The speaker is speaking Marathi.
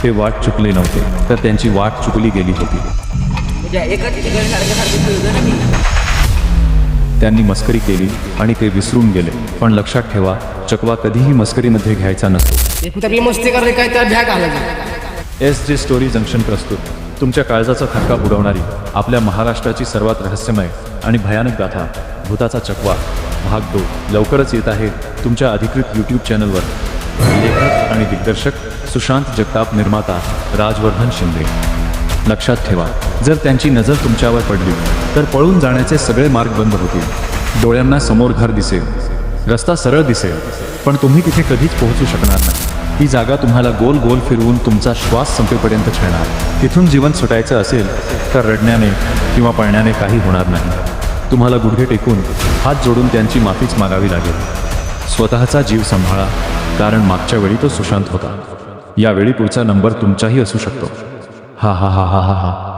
ते वाट चुकले नव्हते, तर त्यांची वाट चुकली गेली होती. त्यांनी मस्करी केली आणि ते विसरून गेले. पण लक्षात ठेवा, चकवा कधीही मस्करीमध्ये घ्यायचा नसतो. तभी मस्ती कर काय त्या भ्या घालायचा. SJ स्टोरी जंक्शन प्रस्तुत, तुमच्या काळजाचा थक्का बुडवणारी, आपल्या महाराष्ट्राची सर्वात रहस्यमय आणि भयानक गाथा, भूताचा चकवा भाग 2 लवकरच येत आहे तुमच्या अधिकृत यूट्यूब चॅनलवर. लेखक आणि दिग्दर्शक सुशांत जगताप, निर्माता राजवर्धन शिंदे. लक्षात ठेवा, जर त्यांची नजर तुमच्यावर पडली तर पळून जाण्याचे सगळे मार्ग बंद होतील. डोळ्यांना समोर घर दिसेल, रस्ता सरळ दिसेल, पण तुम्ही तिथे कधीच पोहोचू शकणार नाही. ही जागा तुम्हाला गोल गोल फिरवून तुमचा श्वास संपेपर्यंत खेळणार. तिथून जीवन सुटायचं असेल तर रडण्याने किंवा पळण्याने काही होणार नाही. तुम्हाला गुडघे टेकून हात जोडून त्यांची माफीच मागावी लागेल. स्वतःचा जीव सांभाळा, कारण मागच्या वेळी तो सुशांत होता. यावेळी पुढचा नंबर तुमचाही असू शकतो. हा हा हा हा हा हा.